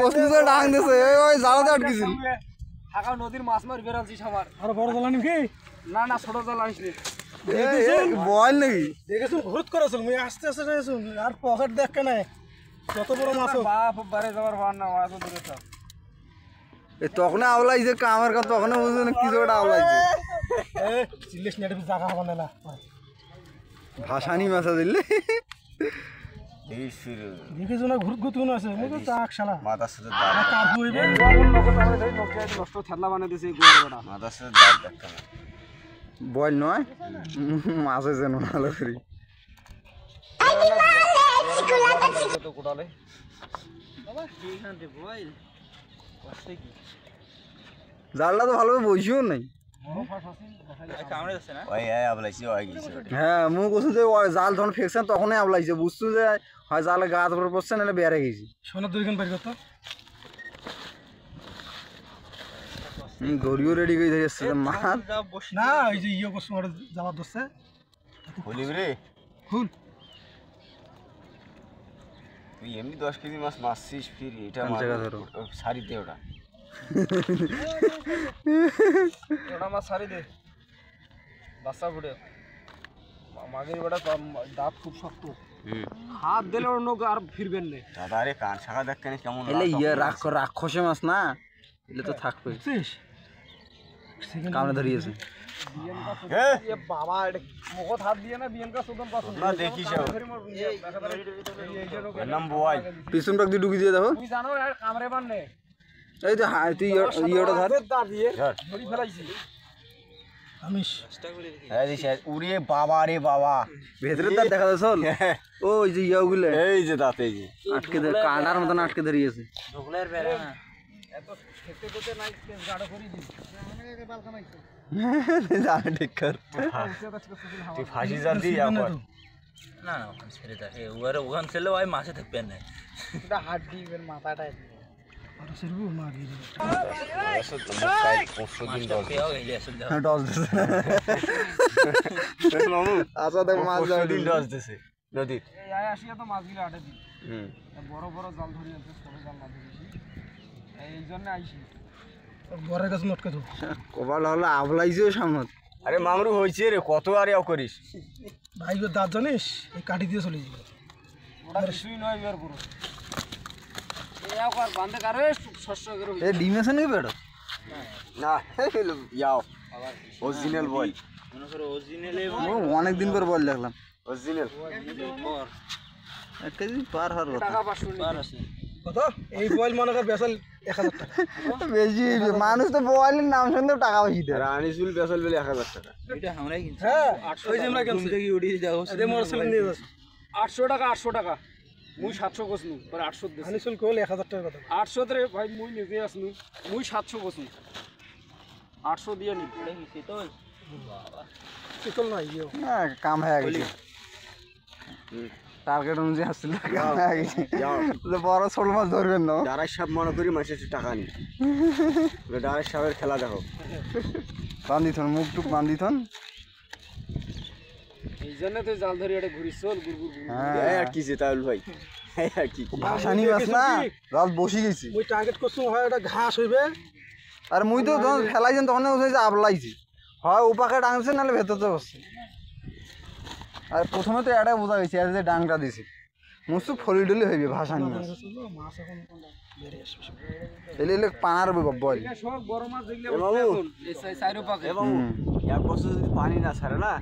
কসুতে ডাং দিছে ওই জালাতে আটকেছিল ঢাকা নদীর মাছ মার বেরালছিস আমার আর বড় জাল আনিম কি না না ছোট জাল আনিস বল নাকি দেখেছো ঘুরত করেছিল মুই আস্তে আস্তে যাইছো আর পকেট দেখ কেন কত বড় মাছ বাপ বারে যাবার ভার না মাছ দূরে থাক তখন আওলাইছে কামার কথা তখন বুঝছেন কিছু একটা আওলাইছে এ চিল্লিস নেটে জায়গা হবে না ভাসানি মাছা দিলে দেখেছো না ঘুরত ঘুরত আছে মুই তো চাক শালা মাথার সাথে কাপ হইবে নষ্ট থেতলা বানিয়ে দিছে গুয়ার বেটা মাথার সাথে দাঁত দেখা না বল নয় মাছে যেন ভালো করি তো কোটালে বাবা এইখান রে বল কষ্ট কি জালটা তো ভালোভাবে বইছিও নাই কামড়ে যাচ্ছে না ওই আবলাইছি ওই গেছে হ্যাঁ মু কছু যে জাল যখন ফেকছেন তখনই আবলাইছে বুঝছো যে হয় জালে গাছ উপরে পড়ছে নাহলে বেড়ে গেছি সোনার দুইখান বাড়ি করতো গড়িও রেডি করে ধরেছে মাছ না ওই যে ইয়ে করছো আর জ্বালা ধরছে বলি রে হুল তুই এমনি 10 কেজি মাছ মারছিস ফির এটা মার সারি দে ওটা ওটা মাছ সারি দে বাচ্চা ফুটে মাগের বেটা দাঁত খুব শক্ত হাত দিলে অন্য আর ফিরবেন না দাদা রে কান শাখা দেখ কেন কেমন এলে ইয়ে রাক্ষসে মাছ না এলে তো থাকবে কামড়ে ধরিয়েছে বাবা এটা মুখত হাত দিয়ে না বিয়ান কা সুদন পাস না দেখিস নাম বয় পিছন পাক দিয়ে ঢুকি দিয়ে দেখো তুই জানো কামরে বাননে এই তো তুই ইয়েটা ধর দা দিয়ে ধরি ফেলাইছি আমি হ্যাঁ দিস উড়িয়ে বাবা রে বাবা ভেতরে তার দেখা যাচ্ছে ওই যে ইয়েগুলো এই যে দাঁত এই যে আটকে কাঁটার মতন আটকে ধরিয়েছে ঢোকলের বেড়া না এত খেতে খেতে নাই গাড়ো করি দি জানে ঠিক কর তুই ফাঁসি জাল দিয়ে যা কর না না ওখানে ছেড়ে দেয় ওখান ছেলে ওই মাছে থাকবে না এটা হাত দিবেন মাথাটা আর সেরবো মার দিয়ে টস দিছে আচ্ছা দেখ মাছ দিন দশ দিছে নদীর এই আসিয়া তো মাছগুলো আটে দি বড় বড় জাল ধরি আছে ছোট জাল না ধরিছি এই জন্য আইছি বড় গাছ মটকে তো কপাল হলো আবলাইছেও সামনে আরে মামরু হয়েছে রে কত আর ইয়াও করিস ভাই দাঁত জানিস এই কাটি দিয়ে চলে যাবে ওটা কিছুই নয় বের করো এই আবার বান্ধে কারে শস্য করে এ ডিম আছে নাকি বেটা না ইয়াও অরিজিনাল বয় মনে করো অরিজিনালে অনেক দিন পর বল দেখলাম অরিজিনাল 1 কেজি পার হওয়ার কথা টাকা 500 পার আছে কত এই বয়েল মনে কর বেসাল 1000 টাকা বেশি মানুষ তো বয়েলের নাম শুনতে টাকা বেশি দেয় রানিসুল বেসাল বেলে 1000 টাকা এটা আমরাই কিনছি হ্যাঁ ওই যে আমরা কিনছি থেকে উড়িয়ে দেখো এদের মোটরসাইকেল নিয়ে যাচ্ছে 800 টাকা মুই 700 কসনু পরে 800 দিছি আনিসুল কল 1000 টাকা কথা 800 রে ভাই মুই নিজে আসনু মুই 700 কসনু 800 দিয়ে নি দেখি তো চিকল না ইয়ে না কাম হয়ে গেছে টার্গেট অনুযায়ী আসছিল কাম হয়ে গেছে বড় ছোট মাছ ধরবেন না যারা সব মনে করি মাসে টাকা নি ডাইরেক্ট সবের খেলা দেখো বান্দিথন মুখ টুক বান্দিথন এই জন্য তুই জাল ধরে এটা ঘুরিস চল গুড় এই আর কি তাহলে ভাই এই আর কি ভাসানি মাছ না রাত বসে গেছি ওই টার্গেট করছুম হয় এটা ঘাস হইবে আর মুই তো যখন ফেলাইছেন তখন আবলাইছি হয় উপাকে ডাঙছে নাহলে ভেতরতে বসছে আর প্রথমে তো এটাই বোঝা গেছে যে ডাংটা দিছি মুসু ফলি ডলি হইবে ভাসানি মাছ মাছ এখন বেরে আসবে এলে এলে পানার বল সব বড় মাছ দেখলে এই সাইরো পাকে এবং এক বছর যদি পানি না ছাড়ে না